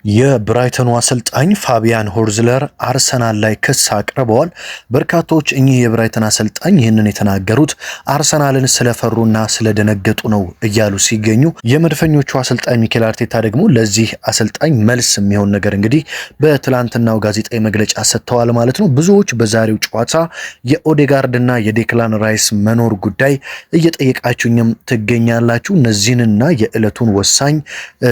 የብራይተኑ አሰልጣኝ ፋቢያን ሆርዝለር አርሰናል ላይ ክስ አቅርበዋል። በርካቶች እኚህ የብራይተን አሰልጣኝ ይህንን የተናገሩት አርሰናልን ስለፈሩና ስለደነገጡ ነው እያሉ ሲገኙ፣ የመድፈኞቹ አሰልጣኝ ሚኬል አርቴታ ደግሞ ለዚህ አሰልጣኝ መልስ የሚሆን ነገር እንግዲህ በትላንትናው ጋዜጣዊ መግለጫ ሰጥተዋል ማለት ነው። ብዙዎች በዛሬው ጨዋታ የኦዴጋርድና የዴክላን ራይስ መኖር ጉዳይ እየጠየቃችሁኝም ትገኛላችሁ። እነዚህንና የዕለቱን ወሳኝ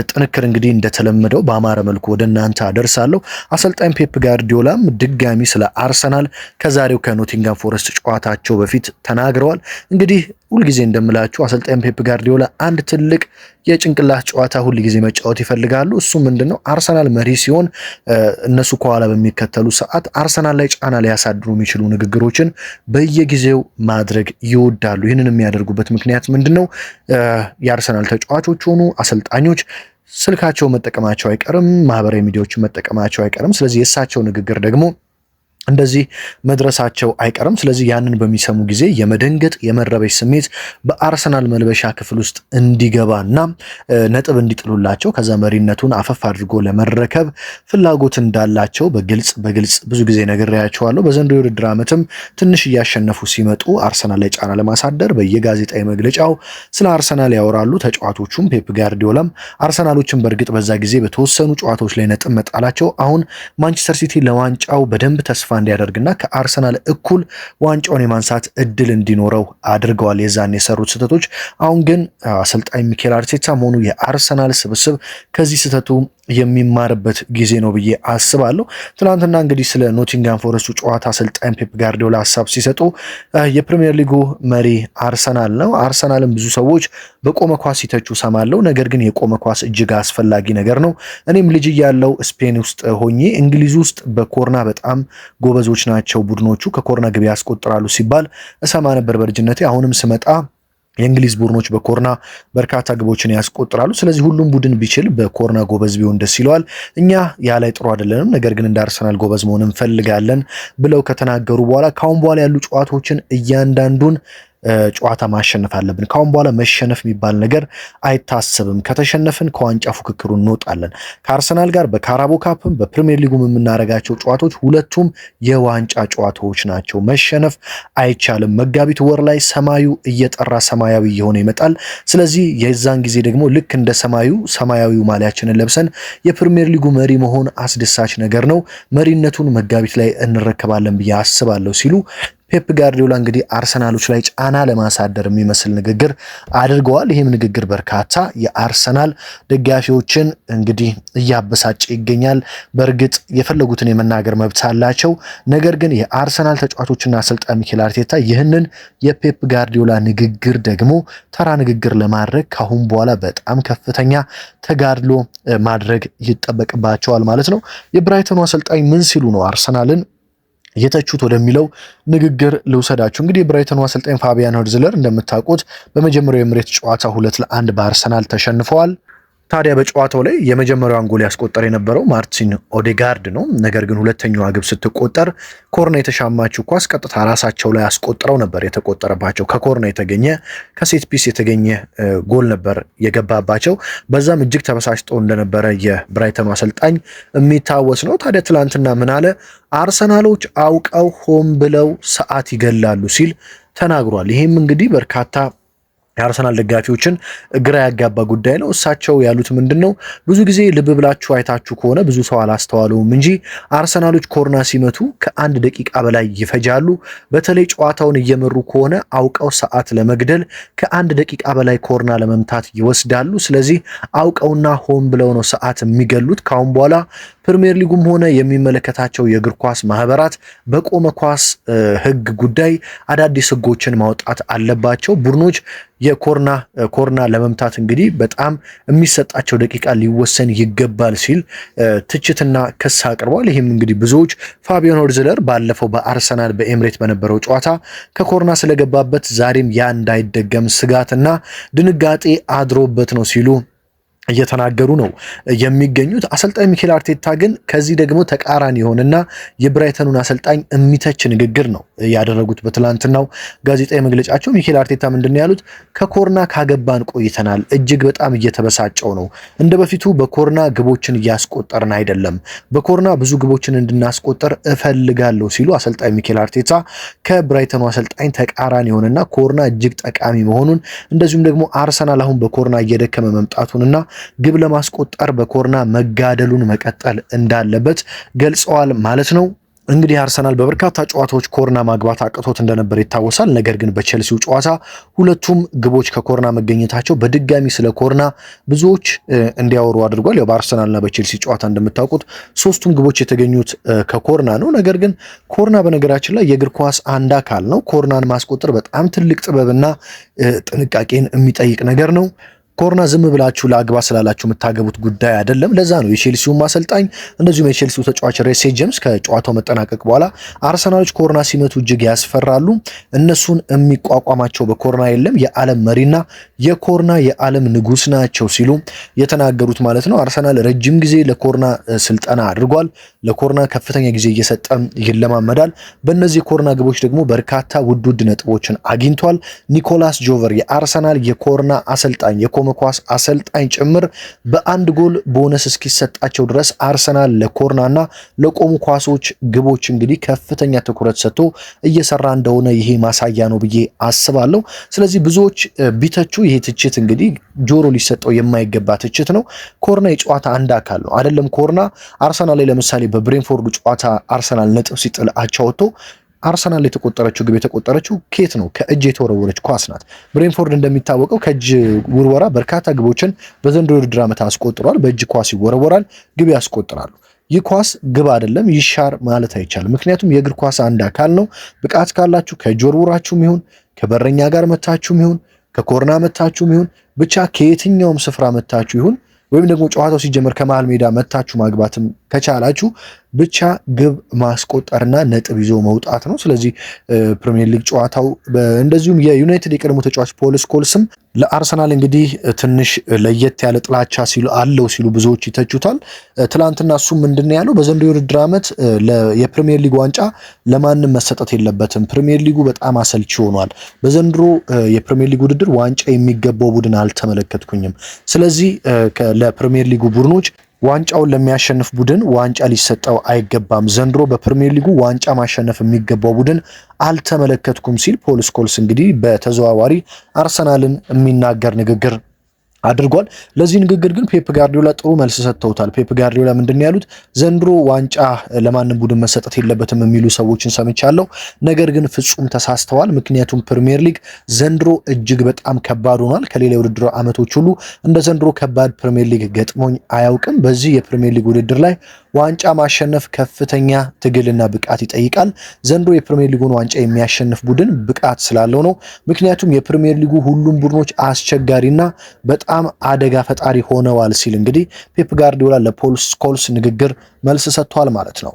ጥንክር እንግዲህ እንደተለመደው በአማረ መልኩ ወደ እናንተ አደርሳለሁ። አሰልጣኝ ፔፕ ጋርዲዮላም ድጋሚ ስለ አርሰናል ከዛሬው ከኖቲንጋም ፎረስት ጨዋታቸው በፊት ተናግረዋል። እንግዲህ ሁልጊዜ እንደምላችሁ አሰልጣኝ ፔፕ ጋርዲዮላ አንድ ትልቅ የጭንቅላት ጨዋታ ሁልጊዜ መጫወት ይፈልጋሉ። እሱ ምንድነው? አርሰናል መሪ ሲሆን እነሱ ከኋላ በሚከተሉ ሰዓት አርሰናል ላይ ጫና ሊያሳድሩ የሚችሉ ንግግሮችን በየጊዜው ማድረግ ይወዳሉ። ይህንን የሚያደርጉበት ምክንያት ምንድነው? የአርሰናል ተጫዋቾች ሆኑ አሰልጣኞች ስልካቸው መጠቀማቸው አይቀርም፣ ማህበራዊ ሚዲያዎችን መጠቀማቸው አይቀርም። ስለዚህ የእሳቸው ንግግር ደግሞ እንደዚህ መድረሳቸው አይቀርም። ስለዚህ ያንን በሚሰሙ ጊዜ የመደንገጥ የመረበሽ ስሜት በአርሰናል መልበሻ ክፍል ውስጥ እንዲገባና ነጥብ እንዲጥሉላቸው ከዛ መሪነቱን አፈፍ አድርጎ ለመረከብ ፍላጎት እንዳላቸው በግልጽ ብዙ ጊዜ ነግሬያቸዋለሁ። በዘንድሮው የውድድር ዓመትም ትንሽ እያሸነፉ ሲመጡ አርሰናል ላይ ጫና ለማሳደር በየጋዜጣዊ መግለጫው ስለ አርሰናል ያወራሉ ተጫዋቾቹም። ፔፕ ጋርዲዮላም አርሰናሎችን በእርግጥ በዛ ጊዜ በተወሰኑ ጨዋታዎች ላይ ነጥብ መጣላቸው አሁን ማንቸስተር ሲቲ ለዋንጫው በደንብ ተስፋ እንዲያደርግና ከአርሰናል እኩል ዋንጫውን የማንሳት እድል እንዲኖረው አድርገዋል የዛን የሰሩት ስህተቶች። አሁን ግን አሰልጣኝ ሚኬል አርቴታ መሆኑ የአርሰናል ስብስብ ከዚህ ስህተቱ የሚማርበት ጊዜ ነው ብዬ አስባለሁ። ትናንትና እንግዲህ ስለ ኖቲንጋም ፎረስቱ ጨዋታ አሰልጣኝ ፔፕ ጋርዲዮላ ሀሳብ ሲሰጡ የፕሪሚየር ሊጉ መሪ አርሰናል ነው። አርሰናልን ብዙ ሰዎች በቆመ ኳስ ሲተቹ ሰማለው። ነገር ግን የቆመ ኳስ እጅግ አስፈላጊ ነገር ነው። እኔም ልጅ እያለው ስፔን ውስጥ ሆኜ እንግሊዝ ውስጥ በኮርና በጣም ጎበዞች ናቸው ቡድኖቹ፣ ከኮርና ግብ ያስቆጥራሉ ሲባል እሰማ ነበር በልጅነቴ። አሁንም ስመጣ የእንግሊዝ ቡድኖች በኮርና በርካታ ግቦችን ያስቆጥራሉ። ስለዚህ ሁሉም ቡድን ቢችል በኮርና ጎበዝ ቢሆን ደስ ይለዋል። እኛ ያ ላይ ጥሩ አይደለንም፣ ነገር ግን እንደ አርሰናል ጎበዝ መሆን እንፈልጋለን ብለው ከተናገሩ በኋላ ካሁን በኋላ ያሉ ጨዋታዎችን እያንዳንዱን ጨዋታ ማሸነፍ አለብን። ካሁን በኋላ መሸነፍ የሚባል ነገር አይታሰብም። ከተሸነፍን ከዋንጫ ፉክክሩ እንወጣለን። ከአርሰናል ጋር በካራቦ ካፕም በፕሪሚየር ሊጉም የምናደርጋቸው ጨዋታዎች ሁለቱም የዋንጫ ጨዋታዎች ናቸው። መሸነፍ አይቻልም። መጋቢት ወር ላይ ሰማዩ እየጠራ ሰማያዊ እየሆነ ይመጣል። ስለዚህ የዛን ጊዜ ደግሞ ልክ እንደ ሰማያዊው ማሊያችንን ለብሰን የፕሪሚየር ሊጉ መሪ መሆን አስደሳች ነገር ነው። መሪነቱን መጋቢት ላይ እንረከባለን ብዬ አስባለሁ ሲሉ ፔፕ ጋርዲዮላ እንግዲህ አርሰናሎች ላይ ጫና ለማሳደር የሚመስል ንግግር አድርገዋል። ይህም ንግግር በርካታ የአርሰናል ደጋፊዎችን እንግዲህ እያበሳጨ ይገኛል። በእርግጥ የፈለጉትን የመናገር መብት አላቸው። ነገር ግን የአርሰናል ተጫዋቾችና አሰልጣኝ ሚኬል አርቴታ ይህንን የፔፕ ጋርዲዮላ ንግግር ደግሞ ተራ ንግግር ለማድረግ ካሁን በኋላ በጣም ከፍተኛ ተጋድሎ ማድረግ ይጠበቅባቸዋል ማለት ነው። የብራይተኑ አሰልጣኝ ምን ሲሉ ነው አርሰናልን የተቹት ወደሚለው ንግግር ልውሰዳችሁ። እንግዲህ የብራይተኑ አሰልጣኝ ፋቢያን ሆርዝለር እንደምታውቁት በመጀመሪያው የምሬት ጨዋታ 2-1 በአርሰናል ተሸንፈዋል። ታዲያ በጨዋታው ላይ የመጀመሪያውን ጎል ያስቆጠረ የነበረው ማርቲን ኦዴጋርድ ነው። ነገር ግን ሁለተኛዋ ግብ ስትቆጠር ኮርና የተሻማችው ኳስ ቀጥታ ራሳቸው ላይ አስቆጥረው ነበር የተቆጠረባቸው። ከኮርና የተገኘ ከሴት ፒስ የተገኘ ጎል ነበር የገባባቸው። በዛም እጅግ ተበሳጭተው እንደነበረ የብራይተኑ አሰልጣኝ የሚታወስ ነው። ታዲያ ትላንትና ምን አለ? አርሰናሎች አውቀው ሆን ብለው ሰዓት ይገላሉ ሲል ተናግሯል። ይህም እንግዲህ በርካታ የአርሰናል ደጋፊዎችን ግራ ያጋባ ጉዳይ ነው። እሳቸው ያሉት ምንድነው? ብዙ ጊዜ ልብ ብላችሁ አይታችሁ ከሆነ ብዙ ሰው አላስተዋለውም እንጂ አርሰናሎች ኮርና ሲመቱ ከ1 ደቂቃ በላይ ይፈጃሉ። በተለይ ጨዋታውን እየመሩ ከሆነ አውቀው ሰዓት ለመግደል ከ1 ደቂቃ በላይ ኮርና ለመምታት ይወስዳሉ። ስለዚህ አውቀውና ሆን ብለው ነው ሰዓት የሚገሉት። ካሁን በኋላ ፕሪሚየር ሊጉም ሆነ የሚመለከታቸው የእግር ኳስ ማህበራት በቆመ ኳስ ሕግ ጉዳይ አዳዲስ ሕጎችን ማውጣት አለባቸው። ቡድኖች የኮርና ለመምታት እንግዲህ በጣም የሚሰጣቸው ደቂቃ ሊወሰን ይገባል ሲል ትችትና ክስ አቅርቧል። ይህም እንግዲህ ብዙዎች ፋቢያን ሆርዝለር ባለፈው በአርሰናል በኤምሬት በነበረው ጨዋታ ከኮርና ስለገባበት ዛሬም ያ እንዳይደገም ስጋትና ድንጋጤ አድሮበት ነው ሲሉ እየተናገሩ ነው የሚገኙት። አሰልጣኝ ሚኬል አርቴታ ግን ከዚህ ደግሞ ተቃራኒ የሆነና የብራይተኑን አሰልጣኝ የሚተች ንግግር ነው ያደረጉት በትላንትናው ጋዜጣዊ መግለጫቸው። ሚኬል አርቴታ ምንድነው ያሉት? ከኮርና ካገባን ቆይተናል፣ እጅግ በጣም እየተበሳጨው ነው። እንደ በፊቱ በኮርና ግቦችን እያስቆጠርን አይደለም፣ በኮርና ብዙ ግቦችን እንድናስቆጠር እፈልጋለሁ ሲሉ አሰልጣኝ ሚኬል አርቴታ ከብራይተኑ አሰልጣኝ ተቃራኒ የሆነና ኮርና እጅግ ጠቃሚ መሆኑን እንደዚሁም ደግሞ አርሰናል አሁን በኮርና እየደከመ መምጣቱንና ግብ ለማስቆጠር በኮርና መጋደሉን መቀጠል እንዳለበት ገልጸዋል ማለት ነው። እንግዲህ አርሰናል በበርካታ ጨዋታዎች ኮርና ማግባት አቅቶት እንደነበር ይታወሳል። ነገር ግን በቼልሲው ጨዋታ ሁለቱም ግቦች ከኮርና መገኘታቸው በድጋሚ ስለ ኮርና ብዙዎች እንዲያወሩ አድርጓል። ያው በአርሰናልና በቼልሲ ጨዋታ እንደምታውቁት ሶስቱም ግቦች የተገኙት ከኮርና ነው። ነገር ግን ኮርና በነገራችን ላይ የእግር ኳስ አንድ አካል ነው። ኮርናን ማስቆጠር በጣም ትልቅ ጥበብና ጥንቃቄን የሚጠይቅ ነገር ነው። ኮርና ዝም ብላችሁ ለአግባ ስላላችሁ የምታገቡት ጉዳይ አይደለም። ለዛ ነው የቼልሲው አሰልጣኝ እንደዚሁም የቼልሲው ተጫዋች ሬስ ጄምስ ከጨዋታው መጠናቀቅ በኋላ አርሰናሎች ኮርና ሲመቱ እጅግ ያስፈራሉ፣ እነሱን የሚቋቋማቸው በኮርና የለም፣ የዓለም መሪና የኮርና የዓለም ንጉስ ናቸው ሲሉ የተናገሩት ማለት ነው። አርሰናል ረጅም ጊዜ ለኮርና ስልጠና አድርጓል። ለኮርና ከፍተኛ ጊዜ እየሰጠ ይለማመዳል። በእነዚህ የኮርና ግቦች ደግሞ በርካታ ውድ ነጥቦችን አግኝቷል። ኒኮላስ ጆቨር የአርሰናል የኮርና አሰልጣኝ ኳስ አሰልጣኝ ጭምር በአንድ ጎል ቦነስ እስኪሰጣቸው ድረስ አርሰናል ለኮርናና ለቆሙ ኳሶች ግቦች እንግዲህ ከፍተኛ ትኩረት ሰጥቶ እየሰራ እንደሆነ ይሄ ማሳያ ነው ብዬ አስባለሁ። ስለዚህ ብዙዎች ቢተቹ ይሄ ትችት እንግዲህ ጆሮ ሊሰጠው የማይገባ ትችት ነው። ኮርና የጨዋታ አንድ አካል ነው አይደለም። ኮርና አርሰናል ላይ ለምሳሌ በብሬንፎርድ ጨዋታ አርሰናል ነጥብ ሲጥል አቻ ወጥቶ አርሰናል የተቆጠረችው ግብ የተቆጠረችው ኬት ነው? ከእጅ የተወረወረች ኳስ ናት። ብሬንፎርድ እንደሚታወቀው ከእጅ ውርወራ በርካታ ግቦችን በዘንድሮው ውድድር ዓመት አስቆጥሯል። በእጅ ኳስ ይወረወራል፣ ግብ ያስቆጥራሉ። ይህ ኳስ ግብ አይደለም፣ ይሻር ማለት አይቻልም። ምክንያቱም የእግር ኳስ አንድ አካል ነው። ብቃት ካላችሁ ከእጅ ወርውራችሁም ይሁን ከበረኛ ጋር መታችሁም ይሁን ከኮርና መታችሁም ይሁን ብቻ ከየትኛውም ስፍራ መታችሁ ይሁን ወይም ደግሞ ጨዋታው ሲጀመር ከመሃል ሜዳ መታችሁ ማግባትም ከቻላችሁ ብቻ ግብ ማስቆጠርና ነጥብ ይዞ መውጣት ነው። ስለዚህ ፕሪሚየር ሊግ ጨዋታው እንደዚሁም የዩናይትድ የቀድሞ ተጫዋች ፖል ስኮልስም ለአርሰናል እንግዲህ ትንሽ ለየት ያለ ጥላቻ አለው ሲሉ ብዙዎች ይተቹታል። ትላንትና እሱም ምንድነው ያለው? በዘንድሮው የውድድር ዓመት የፕሪሚየር ሊግ ዋንጫ ለማንም መሰጠት የለበትም። ፕሪሚየር ሊጉ በጣም አሰልቺ ሆኗል። በዘንድሮ የፕሪሚየር ሊግ ውድድር ዋንጫ የሚገባው ቡድን አልተመለከትኩኝም። ስለዚህ ለፕሪሚየር ሊጉ ቡድኖች ዋንጫውን ለሚያሸንፍ ቡድን ዋንጫ ሊሰጠው አይገባም። ዘንድሮ በፕሪሚየር ሊጉ ዋንጫ ማሸነፍ የሚገባው ቡድን አልተመለከትኩም ሲል ፖል ስኮልስ እንግዲህ በተዘዋዋሪ አርሰናልን የሚናገር ንግግር አድርጓል። ለዚህ ንግግር ግን ፔፕ ጋርዲዮላ ጥሩ መልስ ሰጥተውታል። ፔፕ ጋርዲዮላ ምንድነው ያሉት? ዘንድሮ ዋንጫ ለማንም ቡድን መሰጠት የለበትም የሚሉ ሰዎችን ሰምቻለሁ። ነገር ግን ፍጹም ተሳስተዋል። ምክንያቱም ፕሪሚየር ሊግ ዘንድሮ እጅግ በጣም ከባድ ሆኗል። ከሌላ የውድድር ዓመቶች ሁሉ እንደ ዘንድሮ ከባድ ፕሪሚየር ሊግ ገጥሞኝ አያውቅም። በዚህ የፕሪሚየር ሊግ ውድድር ላይ ዋንጫ ማሸነፍ ከፍተኛ ትግልና ብቃት ይጠይቃል። ዘንድሮ የፕሪሚየር ሊጉን ዋንጫ የሚያሸንፍ ቡድን ብቃት ስላለው ነው። ምክንያቱም የፕሪሚየር ሊጉ ሁሉም ቡድኖች አስቸጋሪና በጣም አደጋ ፈጣሪ ሆነዋል ሲል እንግዲህ ፔፕ ጋርዲዮላ ለፖል ስኮልስ ንግግር መልስ ሰጥቷል ማለት ነው።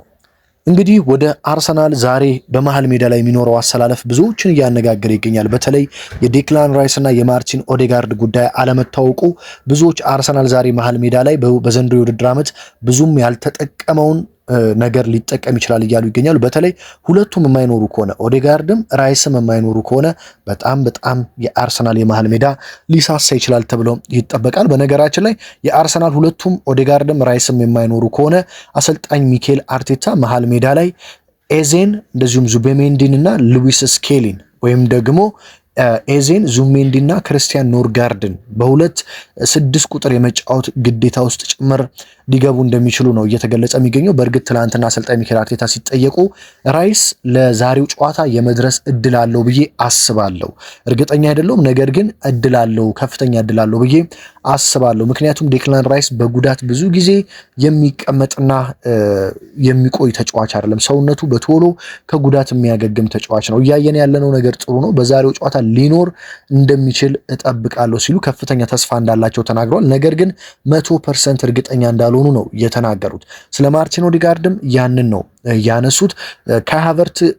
እንግዲህ ወደ አርሰናል ዛሬ በመሃል ሜዳ ላይ የሚኖረው አሰላለፍ ብዙዎችን እያነጋገረ ይገኛል። በተለይ የዴክላን ራይስ እና የማርቲን ኦዴጋርድ ጉዳይ አለመታወቁ ብዙዎች አርሰናል ዛሬ መሃል ሜዳ ላይ በዘንድሮው የውድድር ዓመት ብዙም ያልተጠቀመውን ነገር ሊጠቀም ይችላል እያሉ ይገኛሉ። በተለይ ሁለቱም የማይኖሩ ከሆነ ኦዴጋርድም ራይስም የማይኖሩ ከሆነ በጣም የአርሰናል የመሃል ሜዳ ሊሳሳ ይችላል ተብሎ ይጠበቃል። በነገራችን ላይ የአርሰናል ሁለቱም ኦዴጋርድም ራይስም የማይኖሩ ከሆነ አሰልጣኝ ሚኬል አርቴታ መሃል ሜዳ ላይ ኤዜን እንደዚሁም ዙቤሜንዲን እና ሉዊስ ስኬሊን ወይም ደግሞ ኤዜን ዙሜንዲና ክርስቲያን ኖርጋርድን በሁለት 6 ቁጥር የመጫወት ግዴታ ውስጥ ጭምር ሊገቡ እንደሚችሉ ነው እየተገለጸ የሚገኘው። በእርግጥ ትላንትና አሰልጣኝ ሚኬል አርቴታ ሲጠየቁ ራይስ ለዛሬው ጨዋታ የመድረስ እድል አለው ብዬ አስባለሁ፣ እርግጠኛ አይደለሁም፣ ነገር ግን እድል አለው፣ ከፍተኛ እድል አለው ብዬ አስባለሁ። ምክንያቱም ዴክላን ራይስ በጉዳት ብዙ ጊዜ የሚቀመጥና የሚቆይ ተጫዋች አይደለም። ሰውነቱ በቶሎ ከጉዳት የሚያገግም ተጫዋች ነው። እያየን ያለነው ነገር ጥሩ ነው። በዛሬው ጨዋታ ሊኖር እንደሚችል እጠብቃለሁ ሲሉ ከፍተኛ ተስፋ እንዳላቸው ተናግረዋል። ነገር ግን 100% እርግጠኛ እንዳልሆኑ ነው የተናገሩት። ስለ ማርቲን ኦዴጋርድም ያንን ነው ያነሱት። ካይ ሃቨርትዝ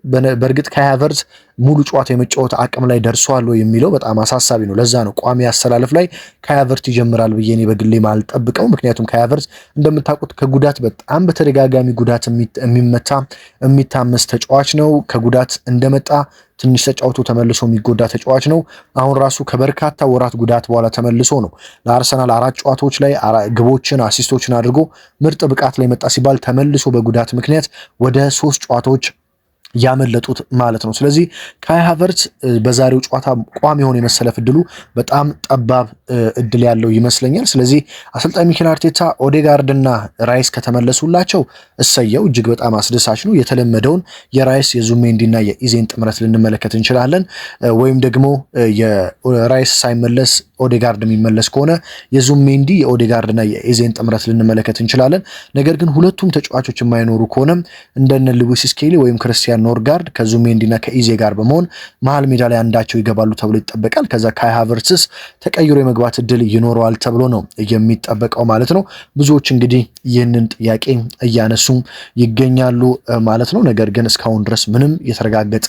በእርግጥ ካይ ሃቨርትዝ ሙሉ ጨዋታ የመጫወት አቅም ላይ ደርሷል የሚለው በጣም አሳሳቢ ነው። ለዛ ነው ቋሚ አሰላለፍ ላይ ካይ ሃቨርትዝ ይጀምራል ብዬ እኔ በግሌ ማልጠብቀው። ምክንያቱም ካይ ሃቨርትዝ እንደምታውቁት ከጉዳት በጣም በተደጋጋሚ ጉዳት የሚታመስ ተጫዋች ነው። ከጉዳት እንደመጣ ትንሽ ተጫውቶ ተመልሶ የሚጎዳ ተጫዋች ነው። አሁን ራሱ ከበርካታ ወራት ጉዳት በኋላ ተመልሶ ነው ለአርሰናል 4 ጨዋታዎች ላይ ግቦችን አሲስቶችን አድርጎ ምርጥ ብቃት ላይ መጣ ሲባል ተመልሶ በጉዳት ምክንያት ወደ 3 ጨዋታዎች ያመለጡት ማለት ነው። ስለዚህ ካይ ሃቨርትዝ በዛሬው ጨዋታ ቋሚ የሆነ የመሰለፍ እድሉ በጣም ጠባብ እድል ያለው ይመስለኛል። ስለዚህ አሰልጣኝ ሚኬል አርቴታ ኦዴጋርድ እና ራይስ ከተመለሱላቸው እሰየው፣ እጅግ በጣም አስደሳች ነው። የተለመደውን የራይስ የዙሜንዲ እና የኢዜን ጥምረት ልንመለከት እንችላለን። ወይም ደግሞ የራይስ ሳይመለስ ኦዴጋርድ የሚመለስ ከሆነ የዙሜንዲ የኦዴጋርድ እና የኢዜን ጥምረት ልንመለከት እንችላለን። ነገር ግን ሁለቱም ተጫዋቾች የማይኖሩ ከሆነ እንደነ ሉዊስ ስኬሊ ወይም ክርስቲያን ኖርጋርድ ከዙሜንዲና ከኢዜ ጋር በመሆን መሃል ሜዳ ላይ አንዳቸው ይገባሉ ተብሎ ይጠበቃል። ከዛ ካይ ሃቨርትዝ ተቀይሮ የመግባት እድል ይኖረዋል ተብሎ ነው የሚጠበቀው ማለት ነው። ብዙዎች እንግዲህ ይህንን ጥያቄ እያነሱ ይገኛሉ ማለት ነው። ነገር ግን እስካሁን ድረስ ምንም የተረጋገጠ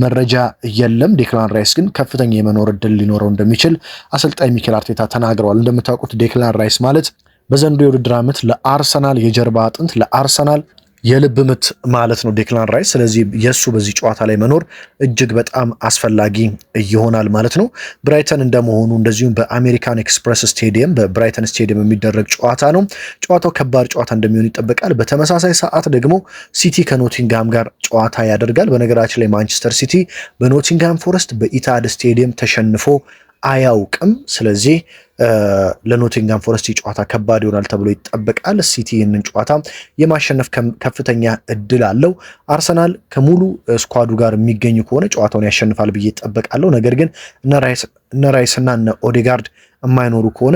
መረጃ የለም። ዴክላን ራይስ ግን ከፍተኛ የመኖር እድል ሊኖረው እንደሚችል አሰልጣኝ ሚኬል አርቴታ ተናግረዋል። እንደምታውቁት ዴክላን ራይስ ማለት በዘንድሮው የውድድር ዓመት ለአርሰናል የጀርባ አጥንት ለአርሰናል የልብ ምት ማለት ነው ዴክላን ራይስ። ስለዚህ የሱ በዚህ ጨዋታ ላይ መኖር እጅግ በጣም አስፈላጊ ይሆናል ማለት ነው። ብራይተን እንደመሆኑ እንደዚሁም በአሜሪካን ኤክስፕረስ ስቴዲየም በብራይተን ስቴዲየም የሚደረግ ጨዋታ ነው። ጨዋታው ከባድ ጨዋታ እንደሚሆን ይጠበቃል። በተመሳሳይ ሰዓት ደግሞ ሲቲ ከኖቲንግሃም ጋር ጨዋታ ያደርጋል። በነገራችን ላይ ማንቸስተር ሲቲ በኖቲንግሃም ፎረስት በኢታድ ስቴዲየም ተሸንፎ አያውቅም። ስለዚህ ለኖቲንግሃም ፎረስት ጨዋታ ከባድ ይሆናል ተብሎ ይጠበቃል። ሲቲ ይህንን ጨዋታ የማሸነፍ ከፍተኛ እድል አለው። አርሰናል ከሙሉ ስኳዱ ጋር የሚገኝ ከሆነ ጨዋታውን ያሸንፋል ብዬ ይጠበቃለሁ። ነገር ግን እነ ራይስና እነ ኦዴጋርድ የማይኖሩ ከሆነ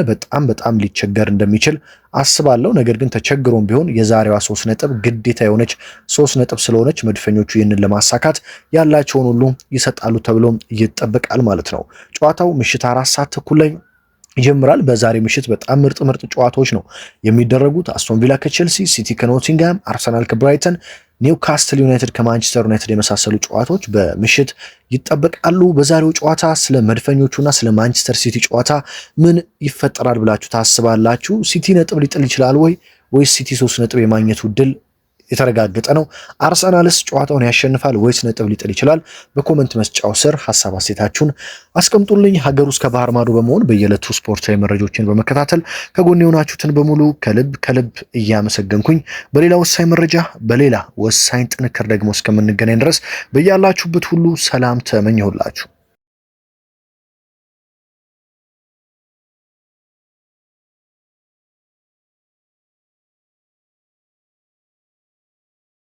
በጣም ሊቸገር እንደሚችል አስባለሁ። ነገር ግን ተቸግሮም ቢሆን የዛሬዋ 3 ነጥብ ግዴታ የሆነች 3 ነጥብ ስለሆነች መድፈኞቹ ይህንን ለማሳካት ያላቸውን ሁሉ ይሰጣሉ ተብሎ ይጠበቃል ማለት ነው። ጨዋታው ምሽት 4 ሰዓት ተኩል ላይ ይጀምራል። በዛሬ ምሽት በጣም ምርጥ ጨዋታዎች ነው የሚደረጉት። አስቶን ቪላ ከቼልሲ፣ ሲቲ ከኖቲንግሃም፣ አርሰናል ከብራይተን፣ ኒውካስትል ዩናይትድ ከማንቸስተር ዩናይትድ የመሳሰሉ ጨዋታዎች በምሽት ይጠበቃሉ። በዛሬው ጨዋታ ስለ መድፈኞቹና ስለ ማንቸስተር ሲቲ ጨዋታ ምን ይፈጠራል ብላችሁ ታስባላችሁ? ሲቲ ነጥብ ሊጥል ይችላል ወይስ ሲቲ 3 ነጥብ የማግኘቱ ድል የተረጋገጠ ነው? አርሰናልስ ጨዋታውን ያሸንፋል ወይስ ነጥብ ሊጥል ይችላል? በኮመንት መስጫው ስር ሐሳብ አስተያየታችሁን አስቀምጡልኝ። ሀገር ውስጥ ከባህር ማዶ በመሆን በየዕለቱ ስፖርታዊ መረጃዎችን በመከታተል ከጎን የሆናችሁትን በሙሉ ከልብ እያመሰገንኩኝ በሌላ ወሳኝ መረጃ በሌላ ወሳኝ ጥንክር ደግሞ እስከምንገናኝ ድረስ በያላችሁበት ሁሉ ሰላም ተመኘሁላችሁ።